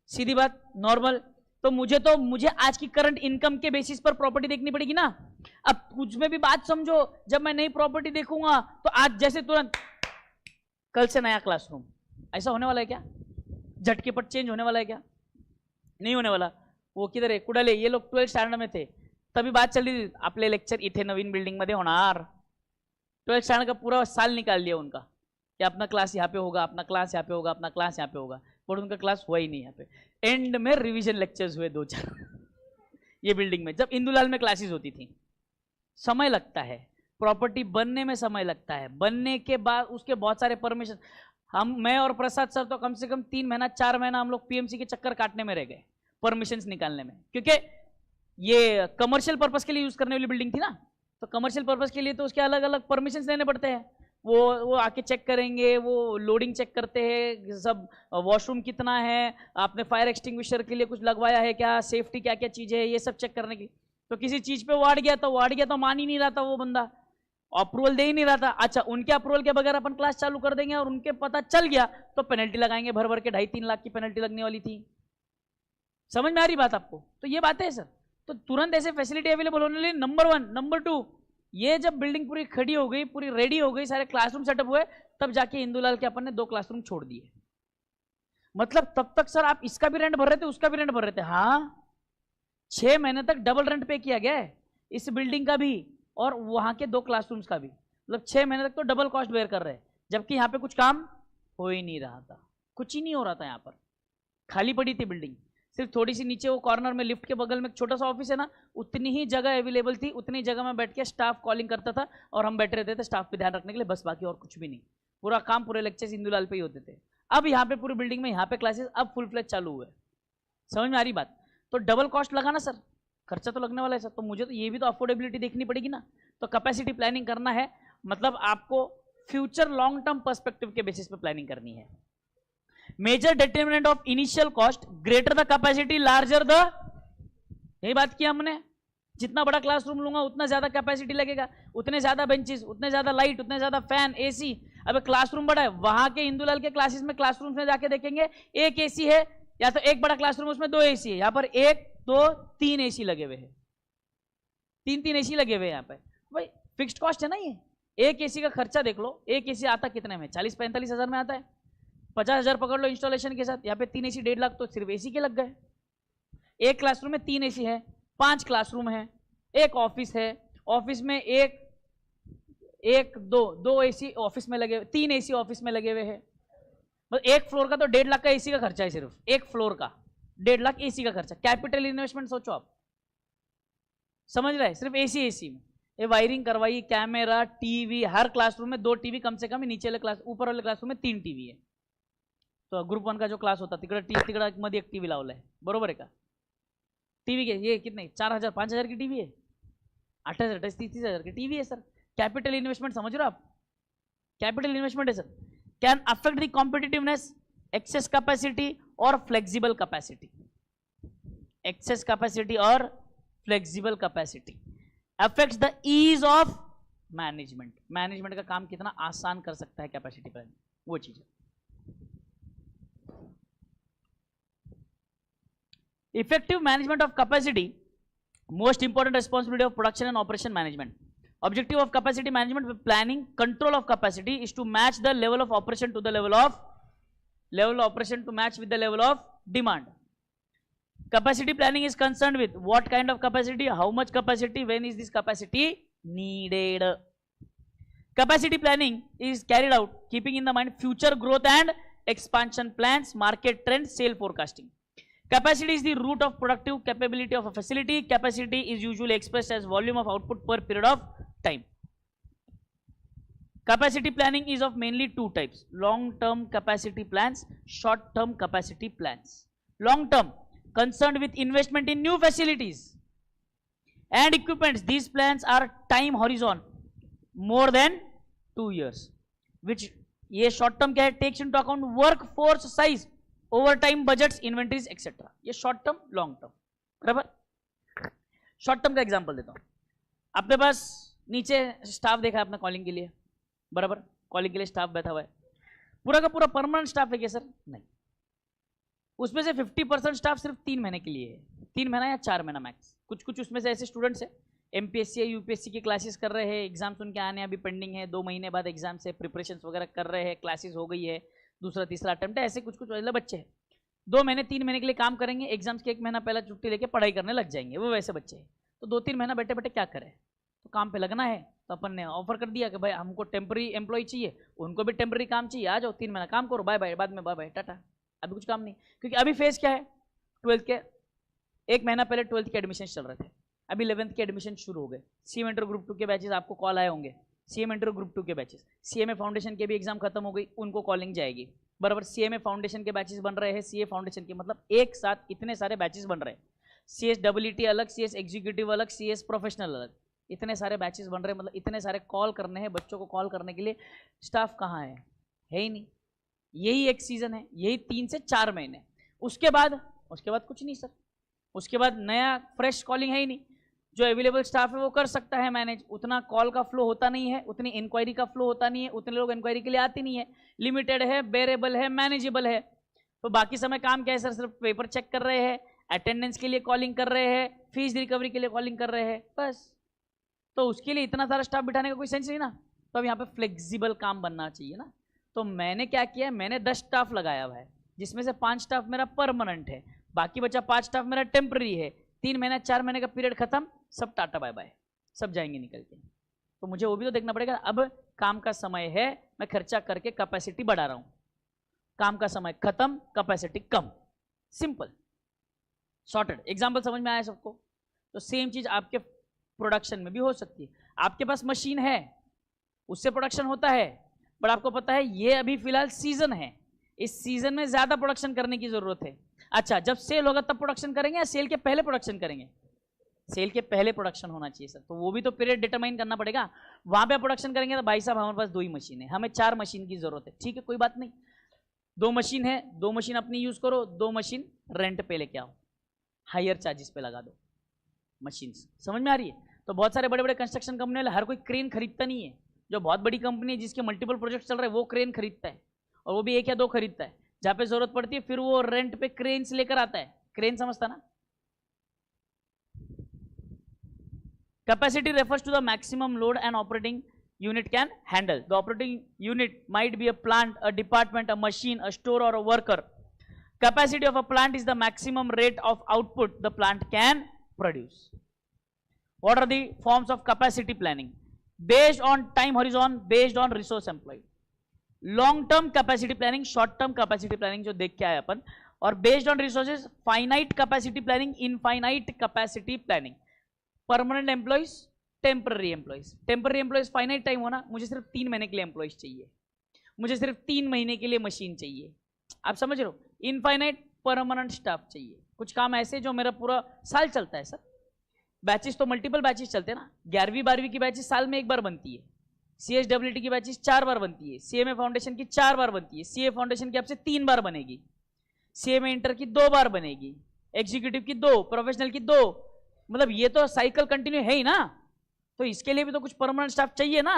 सीधी बात नॉर्मल। तो मुझे आज की करंट इनकम के बेसिस पर प्रॉपर्टी देखनी पड़ेगी ना। अब कुछ में भी बात समझो, जब मैं नई प्रॉपर्टी देखूंगा तो आज जैसे तुरंत कल से नया क्लासरूम, ऐसा होने वाला है क्या, झटके पट चेंज होने वाला है क्या, नहीं होने वाला। वो किधर है कुडाले, ये लोग 12th स्टँडर्ड में थे तभी बात चल रही थी, आपले लेक्चर इथे नवीन बिल्डिंग मध्ये होणार। 12th स्टँडर्ड का पूरा साल निकाल लिया उनका कि अपना क्लास यहाँ पे होगा, अपना क्लास यहाँ पे होगा, अपना क्लास यहाँ पे होगा, पर उनका क्लास हुआ ही नहीं यहाँ पे। एंड में रिवीजन लेक्चर्स हुए 2-4 ये बिल्डिंग में, जब इंदुलाल में क्लासेस होती थी। समय लगता है, प्रॉपर्टी बनने में समय लगता है, बनने के बाद उसके बहुत सारे परमिशन। मैं और प्रसाद सर तो कम से कम 3 महीना 4 महीना हम लोग पीएमसी के चक्कर काटने में रह गए परमिशंस निकालने में, क्योंकि ये कमर्शियल पर्पस के लिए यूज करने वाली बिल्डिंग थी ना, तो कमर्शियल पर्पस के लिए तो उसके अलग अलग परमिशंस लेने पड़ते हैं। वो आके चेक करेंगे, वो लोडिंग चेक करते हैं, सब वॉशरूम कितना है, आपने फायर एक्सटिंग्विशर के लिए कुछ लगवाया है क्या, सेफ्टी क्या क्या चीज़ें है, ये सब चेक करने की। तो किसी चीज़ पे वो अड़ गया तो मान ही नहीं रहा था वो बंदा, अप्रूवल दे ही नहीं रहा था। अच्छा, उनके अप्रूवल के बगैर अपन क्लास चालू कर देंगे और उनके पता चल गया तो पेनल्टी लगाएंगे, भर भर के 2.5-3 लाख की पेनल्टी लगने वाली थी। समझ में आ रही बात आपको। तो ये बात है सर, तो तुरंत ऐसे फैसिलिटी अवेलेबल होने लगी, नंबर 1। नंबर 2, ये जब बिल्डिंग पूरी खड़ी हो गई, पूरी रेडी हो गई, सारे क्लासरूम सेटअप हुए, तब जाके इंदुलाल के अपन ने 2 क्लासरूम छोड़ दिए। मतलब तब तक सर आप इसका भी रेंट भर रहे थे, उसका भी रेंट भर रहे थे। हाँ, 6 महीने तक डबल रेंट पे किया गया है, इस बिल्डिंग का भी और वहां के 2 क्लासरूम्स का भी। मतलब 6 महीने तक तो डबल कॉस्ट बेयर कर रहे हैं, जबकि यहाँ पे कुछ काम हो ही नहीं रहा था, कुछ ही नहीं हो रहा था। यहाँ पर खाली पड़ी थी बिल्डिंग, सिर्फ थोड़ी सी नीचे वो कॉर्नर में लिफ्ट के बगल में एक छोटा सा ऑफिस है ना, उतनी ही जगह अवेलेबल थी, उतनी जगह में बैठ के स्टाफ कॉलिंग करता था और हम बैठे रहते थे स्टाफ पे ध्यान रखने के लिए, बस, बाकी और कुछ भी नहीं। पूरा काम, पूरे लेक्चर्स इंदुलाल पे ही होते थे। अब यहाँ पे पूरी बिल्डिंग में यहाँ पे क्लासेस अब फुल फ्लेज चालू हुए। समझ में आ रही बात। तो डबल कॉस्ट लगा ना सर, खर्चा तो लगने वाला है सर। तो मुझे तो ये भी तो अफोर्डेबिलिटी देखनी पड़ेगी ना। तो कैपेसिटी प्लानिंग करना है, मतलब आपको फ्यूचर लॉन्ग टर्म पर्सपेक्टिव के बेसिस पे प्लानिंग करनी है। Major determinant of initial cost, greater the capacity larger the, यही बात की हमने। जितना बड़ा क्लासरूम लूंगा उतना ज्यादा कैपेसिटी लगेगा, उतने ज्यादा बेंचेस, उतने ज्यादा लाइट, उतने ज्यादा फैन, एसी। अब क्लासरूम बड़ा है, वहां के इंदुलाल के क्लासेस में क्लासरूम में जाके देखेंगे एक एसी है, या तो एक बड़ा क्लासरूम उसमें 2 एसी है, यहाँ पर 1 2 3 एसी लगे हुए हैं, 3 एसी लगे हुए हैं यहाँ पे। भाई फिक्स्ड कॉस्ट है ना ये। एक एसी का खर्चा देख लो, एक एसी आता कितने में, 40-45 हज़ार में आता है। 50 हज़ार पकड़ लो इंस्टॉलेशन के साथ, यहाँ पे 3 एसी 1.5 लाख तो सिर्फ एसी के लग गए। एक क्लासरूम में 3 एसी है, 5 क्लासरूम है, एक ऑफिस है, ऑफिस में दो एसी ऑफिस में लगे, 3 एसी ऑफिस में लगे हुए हैं। मतलब एक फ्लोर का तो 1.5 लाख का एसी का खर्चा है, सिर्फ एक फ्लोर का 1.5 लाख एसी का खर्चा। कैपिटल इन्वेस्टमेंट सोचो आप, समझ रहे हैं, सिर्फ एसी में। ये वायरिंग करवाई, कैमरा, टीवी, हर क्लासरूम में 2 टीवी कम से कम, नीचे वाले क्लास, ऊपर वाले क्लासरूम में 3 टीवी है। तो ग्रुप 1 का जो क्लास होता तिकडे मध्ये एक टीवी लावला है, बरोबर आहे का। टीवी के ये कितने, 4,000 5,000 की टीवी है, 8,000 30,000 की टीवी है सर। कैपिटल इन्वेस्टमेंट समझ रहे हो आप, कैपिटल इन्वेस्टमेंट है sir. Can affect the competitiveness, excess capacity और फ्लेक्सिबल कैपेसिटी। एक्सेस कैपेसिटी और flexible capacity affects the ease of management. Management का काम कितना आसान कर सकता है कैपेसिटी प्लानिंग, वो चीज है। Effective management of capacity, most important responsibility of production and operation management. Objective of capacity management planning, control of capacity is to match the level of operation to the level of operation to match with the level of demand. Capacity planning is concerned with what kind of capacity, how much capacity, when is this capacity needed. Capacity planning is carried out keeping in the mind future growth and expansion plans, market trends, sale forecasting. Capacity is the root of productive capability of a facility. Capacity is usually expressed as volume of output per period of time. Capacity planning is of mainly two types: long-term capacity plans, short-term capacity plans. Long-term, concerned with investment in new facilities and equipments. These plans are time horizon more than 2 years, which ये short term क्या है, takes into account work force size, over time budgets, inventories etcetera. ये short term, long term. बराबर. Short term का example देता हूं. आपके पास नीचे स्टाफ देखा आपने कॉलिंग के लिए, बराबर. कॉलिंग के लिए स्टाफ बैठा हुआ है, पूरा का पूरा परमानेंट स्टाफ है क्या सर? नहीं. उसमें से 50% स्टाफ सिर्फ 3 महीने के लिए है, 3 महीना या 4 महीना मैक्स. कुछ कुछ उसमें से ऐसे स्टूडेंट्स है एमपीएससी या यूपीएससी की क्लासेस कर रहे हैं, एग्जाम्स उनके आने अभी पेंडिंग है, 2 महीने बाद एग्जाम से प्रिपरेशन वगैरह कर रहे हैं, क्लासेस हो गई है, दूसरा तीसरा अटेम्प्ट है, ऐसे कुछ कुछ वाले बच्चे हैं 2 महीने 3 महीने के लिए काम करेंगे, एग्जाम्स के 1 महीना पहले छुट्टी लेके पढ़ाई करने लग जाएंगे. वो वैसे बच्चे हैं. तो 2-3 महीना बैठे बैठे क्या करें, तो काम पे लगना है. तो अपन ने ऑफर कर दिया कि भाई हमको टेम्पररी एम्प्लॉय चाहिए, उनको भी टेम्पररी काम चाहिए, आ जाओ 3 महीना काम करो, बाय बाय, बाद में बाय बाय टाटा. अभी कुछ काम नहीं, क्योंकि अभी फेज क्या है, 12th के 1 महीना पहले 12th के एडमिशन चल रहे थे, अभी 11th के एडमिशन शुरू हो गए. सीएम इंटर ग्रुप 2 के बैचेस आपको कॉल आए होंगे, सीएम इंटर ग्रुप 2 के बैचेस, सीएमए फाउंडेशन के भी एग्जाम खत्म हो गई, उनको कॉलिंग जाएगी. बराबर. सीएमए फाउंडेशन के बैचेस बन रहे हैं, सीए फाउंडेशन के, मतलब एक साथ इतने सारे बैचेस बन रहे हैं. सीएस डब्ल्यूटी अलग, सीएस एग्जीक्यूटिव अलग, सीएस प्रोफेशनल अलग, इतने सारे बैचेस बन रहे हैं. मतलब इतने सारे कॉल करने हैं, बच्चों को कॉल करने के लिए स्टाफ कहाँ है ही नहीं. यही एक सीजन है, यही 3 से 4 महीने. उसके बाद कुछ नहीं सर. उसके बाद नया फ्रेश कॉलिंग है ही नहीं. जो अवेलेबल स्टाफ है वो कर सकता है मैनेज, उतना कॉल का फ्लो होता नहीं है, उतनी इंक्वायरी का फ्लो होता नहीं है, उतने लोग इंक्वायरी के लिए आते नहीं है, लिमिटेड है, बेरेबल है, मैनेजेबल है. तो बाकी समय काम क्या है सर, सिर्फ पेपर चेक कर रहे हैं, अटेंडेंस के लिए कॉलिंग कर रहे हैं, फीस रिकवरी के लिए कॉलिंग कर रहे हैं, बस. तो उसके लिए इतना सारा स्टाफ बिठाने का कोई सेंस नहीं ना. तो अब यहाँ पे फ्लेक्सिबल काम बनना चाहिए ना. तो मैंने क्या किया, मैंने 10 स्टाफ लगाया हुआ है, जिसमें से 5 स्टाफ मेरा परमानेंट है, बाकी बचा 5 स्टाफ मेरा टेम्पररी है. 3 महीना 4 महीने का पीरियड खत्म, सब टाटा बाय बाय, सब जाएंगे निकल के. तो मुझे वो भी तो देखना पड़ेगा. अब काम का समय है, मैं खर्चा करके कैपेसिटी बढ़ा रहा हूं. काम का समय खत्म, कैपेसिटी कम, सिंपल सॉर्टेड. एग्जाम्पल समझ में आया सबको? तो सेम चीज आपके प्रोडक्शन में भी हो सकती है. आपके पास मशीन है, उससे प्रोडक्शन होता है, बट आपको पता है ये अभी फिलहाल सीजन है, इस सीजन में ज्यादा प्रोडक्शन करने की जरूरत है. अच्छा, जब सेल होगा तब प्रोडक्शन करेंगे या सेल के पहले प्रोडक्शन करेंगे? सेल के पहले प्रोडक्शन होना चाहिए सर. तो वो भी तो पीरियड डिटरमाइन करना पड़ेगा. वहां पे प्रोडक्शन करेंगे तो भाई साहब हमारे पास 2 ही मशीन है, हमें 4 मशीन की जरूरत है. ठीक है, कोई बात नहीं, 2 मशीन है, 2 मशीन अपनी यूज करो, 2 मशीन रेंट पे लेके आओ, हायर चार्जेस पे लगा दो मशीन. समझ में आ रही है? तो बहुत सारे बड़े बड़े कंस्ट्रक्शन कंपनी वाले हर कोई क्रेन खरीदता नहीं है. जो बहुत बड़ी कंपनी है जिसके मल्टीपल प्रोजेक्ट चल रहे हैं वो क्रेन खरीदता है, और वो भी 1 या 2 खरीदता है. जहां पे जरूरत पड़ती है फिर वो रेंट पे क्रेन्स लेकर आता है. क्रेन समझता ना? Capacity refers to the maximum load an operating unit can handle. The operating unit might be a plant, a department, a machine, a store, or a worker. Capacity of a plant is the maximum rate of output the plant can produce. What are the forms of capacity planning? Based on time horizon, based on resource employed. Long term capacity planning, short term capacity planning जो देख के आए अपन, और based on resources, finite capacity planning, infinite capacity planning. Permanent employees, temporary employees. Temporary employees finite time होना, मुझे सिर्फ 3 महीने के लिए एम्प्लॉइज चाहिए, मुझे सिर्फ 3 महीने के लिए मशीन चाहिए. आप समझ रहे हो? इनफाइनाइट परमानेंट स्टाफ चाहिए. कुछ काम ऐसे जो मेरा पूरा साल चलता है सर. बैचेस तो मल्टीपल बैचेस चलते हैं ना. 11वीं 12वीं की बैचेस साल में 1 बार बनती है, CSWT की बैचेस 4 बार बनती है, CMA फाउंडेशन की 4 बार बनती है, CA फाउंडेशन की आपसे 3 बार बनेगी, CMA इंटर की 2 बार बनेगी, एग्जीक्यूटिव की 2, प्रोफेशनल की 2. मतलब ये तो साइकिल कंटिन्यू है ही ना. तो इसके लिए भी तो कुछ परमानेंट स्टाफ चाहिए ना.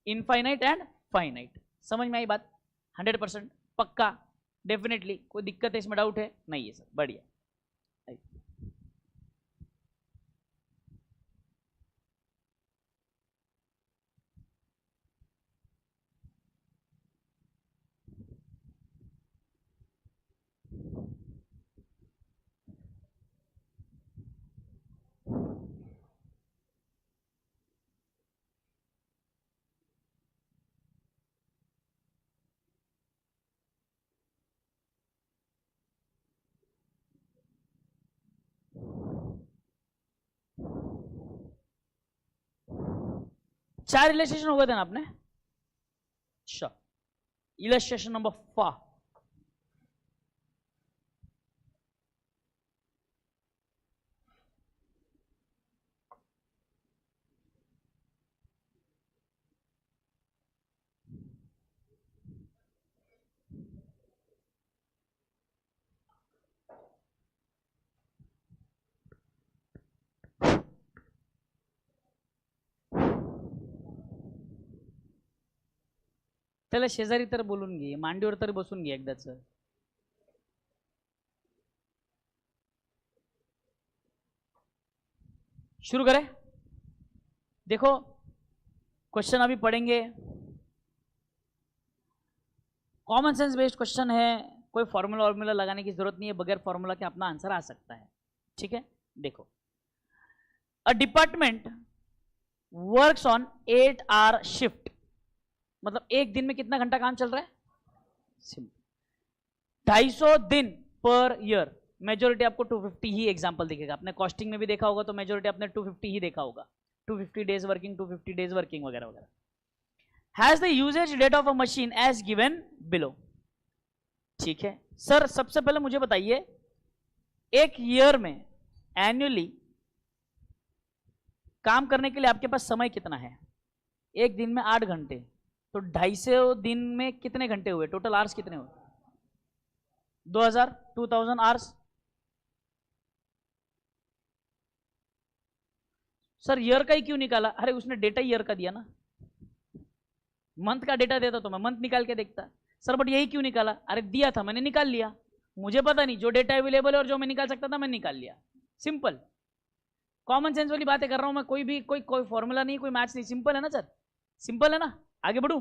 Infinite and finite. समझ में आई बात? 100% पक्का, डेफिनेटली. कोई दिक्कत है इसमें, डाउट है? नहीं है सर, बढ़िया. 4 इलस्ट्रेशन हो गए थे ना आपने? अच्छा, इलस्ट्रेशन नंबर 4। त्याला शेजारी तर बोलून घे, मांडीवर तरी बसून घे एकदाच. शुरू करें? देखो क्वेश्चन अभी पढ़ेंगे, कॉमन सेंस बेस्ड क्वेश्चन है, कोई फॉर्मूला वॉर्मूला लगाने की जरूरत नहीं है, बगैर फॉर्मूला के अपना आंसर आ सकता है. ठीक है, देखो, a department works on 8 hour shift, मतलब एक दिन में कितना घंटा काम चल रहा है? सिंपल. 250 दिन पर ईयर. मेजोरिटी आपको 250 ही एग्जांपल दिखेगा. आपने कॉस्टिंग में भी देखा होगा तो मेजोरिटी आपने 250 ही देखा होगा. 250 डेज वर्किंग, 250 डेज वर्किंग वगैरह वगैरह. Has the usages date of a machine as given below. ठीक है सर, सबसे पहले मुझे बताइए, एक ईयर में एनुअली काम करने के लिए आपके पास समय कितना है? एक दिन में 8 घंटे, तो 250 दिन में कितने घंटे हुए? टोटल आवर्स कितने हुए? 2000 आवर्स. सर ईयर का ही क्यों निकाला? अरे उसने डेटा ईयर का दिया ना, मंथ का डेटा देता तो मैं मंथ निकाल के देखता. सर बट यही क्यों निकाला? अरे दिया था, मैंने निकाल लिया. मुझे पता नहीं, जो डेटा अवेलेबल है और जो मैं निकाल सकता था मैं निकाल लिया. सिंपल कॉमन सेंस वाली बातें कर रहा हूं मैं. कोई फॉर्मूला नहीं, कोई मैथ्स नहीं. सिंपल है ना सर? सिंपल है ना? आगे बढ़ू.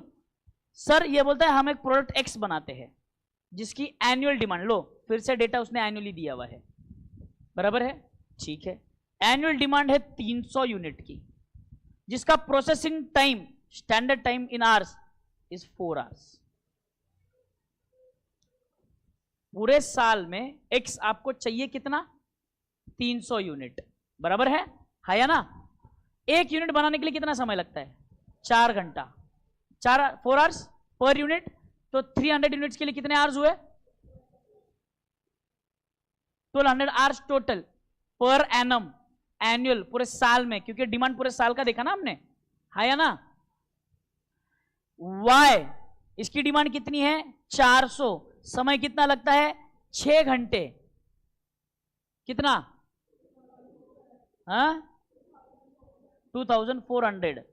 सर ये बोलता है हम एक प्रोडक्ट एक्स बनाते हैं जिसकी एनुअल डिमांड, लो फिर से डेटा उसने एनुअली दिया हुआ है, बराबर है? ठीक है, एनुअल डिमांड है 300 यूनिट की, जिसका processing time, standard time in hours is 4 hours. पूरे साल में एक्स आपको चाहिए कितना? 300 यूनिट, बराबर है? हाँ या ना? एक यूनिट बनाने के लिए कितना समय लगता है? 4 घंटा. 4 आवर्स पर यूनिट, तो 300 यूनिट्स के लिए कितने आवर्स हुए? 1200 hours total per annum, annual पूरे साल में, क्योंकि डिमांड पूरे साल का देखा ना हमने. हाँ या ना? वाई इसकी डिमांड कितनी है? 400. समय कितना लगता है? 6 घंटे. कितना? हाँ 2400.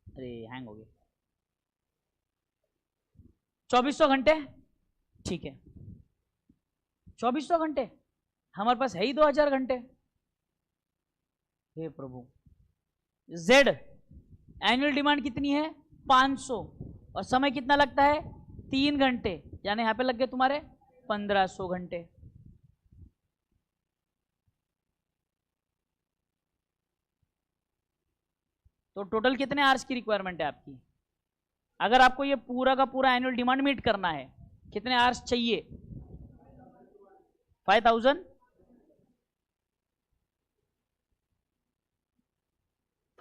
अरे हैंग हो गया. 2400 घंटे. ठीक है, 2400 घंटे, हमारे पास है ही 2000 घंटे. हे प्रभु. जेड एनुअल डिमांड कितनी है? 500, और समय कितना लगता है? 3 घंटे, यानी यहां पे लग गए तुम्हारे 1500 घंटे. तो टोटल कितने आवर्स की रिक्वायरमेंट है आपकी? अगर आपको ये पूरा का पूरा एनुअल डिमांड मीट करना है, कितने आवर्स चाहिए? 5000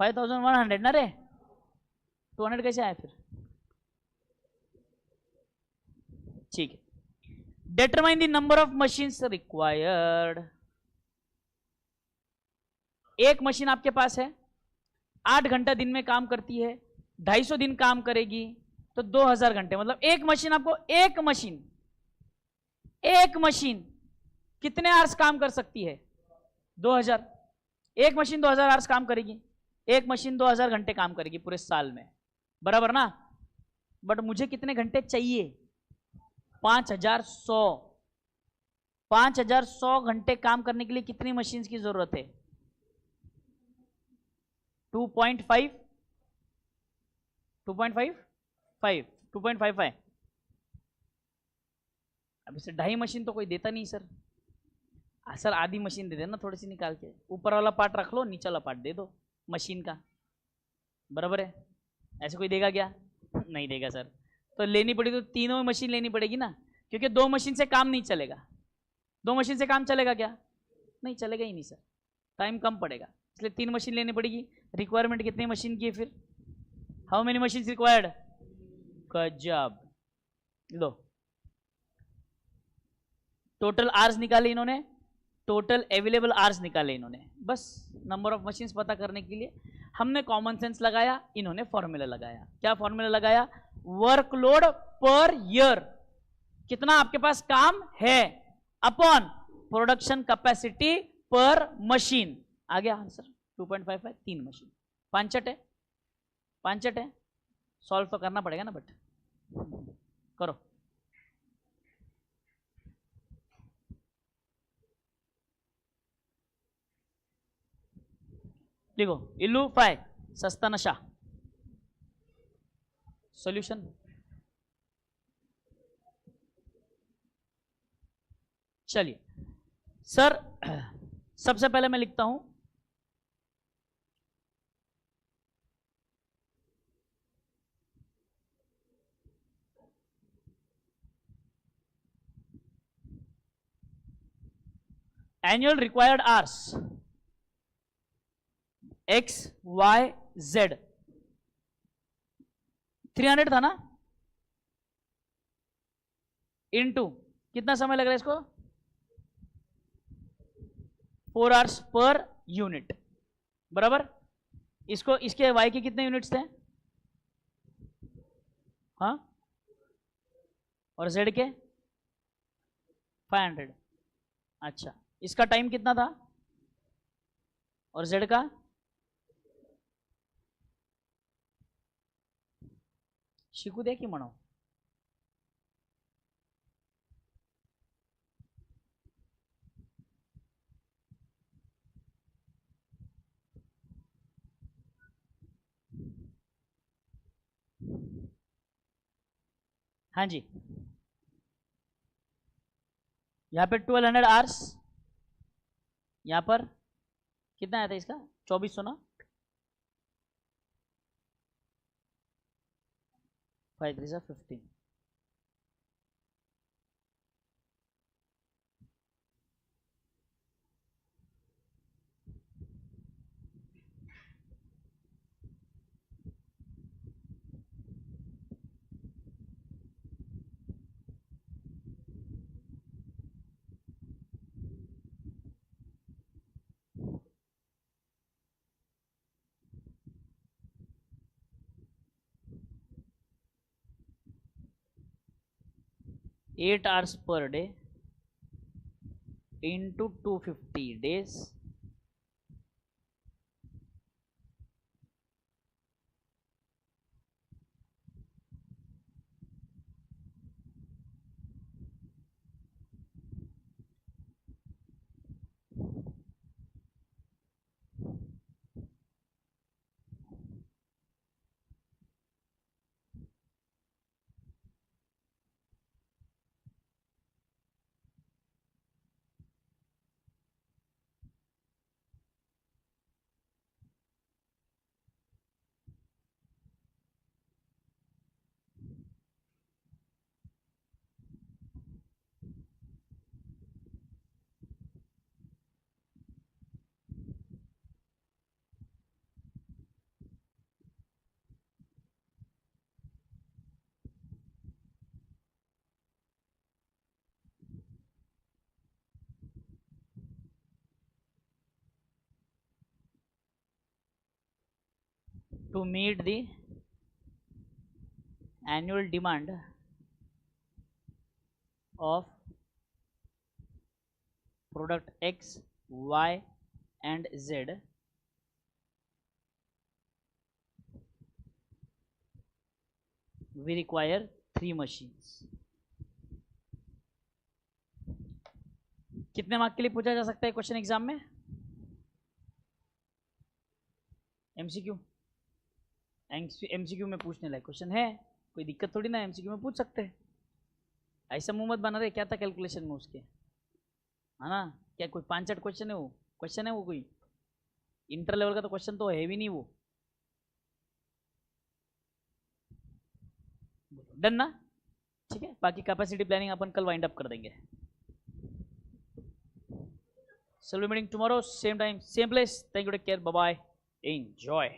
5100 ना रे. 200 कैसे आए फिर? ठीक है. Determine the number of machines required. एक मशीन आपके पास है, 8 घंटा दिन में काम करती है, 250 दिन काम करेगी, तो 2000 घंटे. मतलब एक मशीन आपको, एक मशीन कितने आवर्स काम कर सकती है? 2000. एक मशीन 2000 आवर्स काम करेगी, एक मशीन 2000 घंटे काम करेगी पूरे साल में, बराबर ना? बट मुझे कितने घंटे चाहिए? 5100. 5100 घंटे काम करने के लिए कितनी मशीन्स की जरूरत है? 2.5 2.55. अब इसे 2.5 मशीन तो कोई देता नहीं सर. सर आधी मशीन दे देना थोड़ी सी निकाल के, ऊपर वाला पार्ट रख लो, नीचे वाला पार्ट दे दो मशीन का, बराबर है? ऐसे कोई देगा क्या? नहीं देगा सर. तो लेनी पड़ी तो तीनों में मशीन लेनी पड़ेगी ना, क्योंकि 2 मशीन से काम नहीं चलेगा. 2 मशीन से काम चलेगा क्या? नहीं चलेगा ही नहीं सर, टाइम कम पड़ेगा, इसलिए 3 मशीन लेनी पड़ेगी। रिक्वायरमेंट कितनी मशीन की है फिर? How many machine required? गजब। लो टोटल आवर्स निकाले इन्होंने, टोटल अवेलेबल आवर्स निकाले इन्होंने। बस नंबर ऑफ मशीन्स पता करने के लिए हमने कॉमन सेंस लगाया, इन्होंने फॉर्मूला लगाया। क्या फॉर्मूला लगाया? वर्कलोड पर ईयर, कितना आपके पास काम है, अपॉन प्रोडक्शन कैपेसिटी पर मशीन। आ गया आंसर 2.55, 3 मशीन। पांचट है, पांचट है, सॉल्व तो करना पड़ेगा ना, बट करो। देखो इल्लू 5 सस्ता नशा, सॉल्यूशन। चलिए सर, सबसे पहले मैं लिखता हूं annual required hours X Y Z, 300 था ना, इनटू कितना समय लग रहा है इसको, 4 आवर्स पर यूनिट, बराबर। इसको इसके वाई के कितने यूनिट्स थे? हाँ, और जेड के 500। अच्छा, इसका टाइम कितना था और जेड का? शिकू दे की म्हणो। हाँ जी, यहाँ पे 1200 आवर्स, यहाँ पर कितना आया था इसका? 2400 ना, 5 3 15। Eight hours per day into 250 days, to meet the annual demand of product X, Y and Z, we require 3 machines। कितने मार्क के लिए पूछा जा सकता है क्वेश्चन एग्जाम में? एमसीक्यू, एमसीक्यू में पूछने लायक क्वेश्चन है, कोई दिक्कत थोड़ी ना, एमसीक्यू में पूछ सकते हैं। ऐसा मुंह मत बना रहे, क्या था कैलकुलेशन में उसके, है ना? क्या कोई 5-8 क्वेश्चन है वो? क्वेश्चन है वो कोई इंटर लेवल का तो क्वेश्चन तो है भी नहीं वो। डन ना? ठीक है, बाकी कैपेसिटी प्लानिंग अपन कल वाइंड अप कर देंगे। So we'll be meeting tomorrow, same time, same place. Thank you, take care, bye bye, enjoy.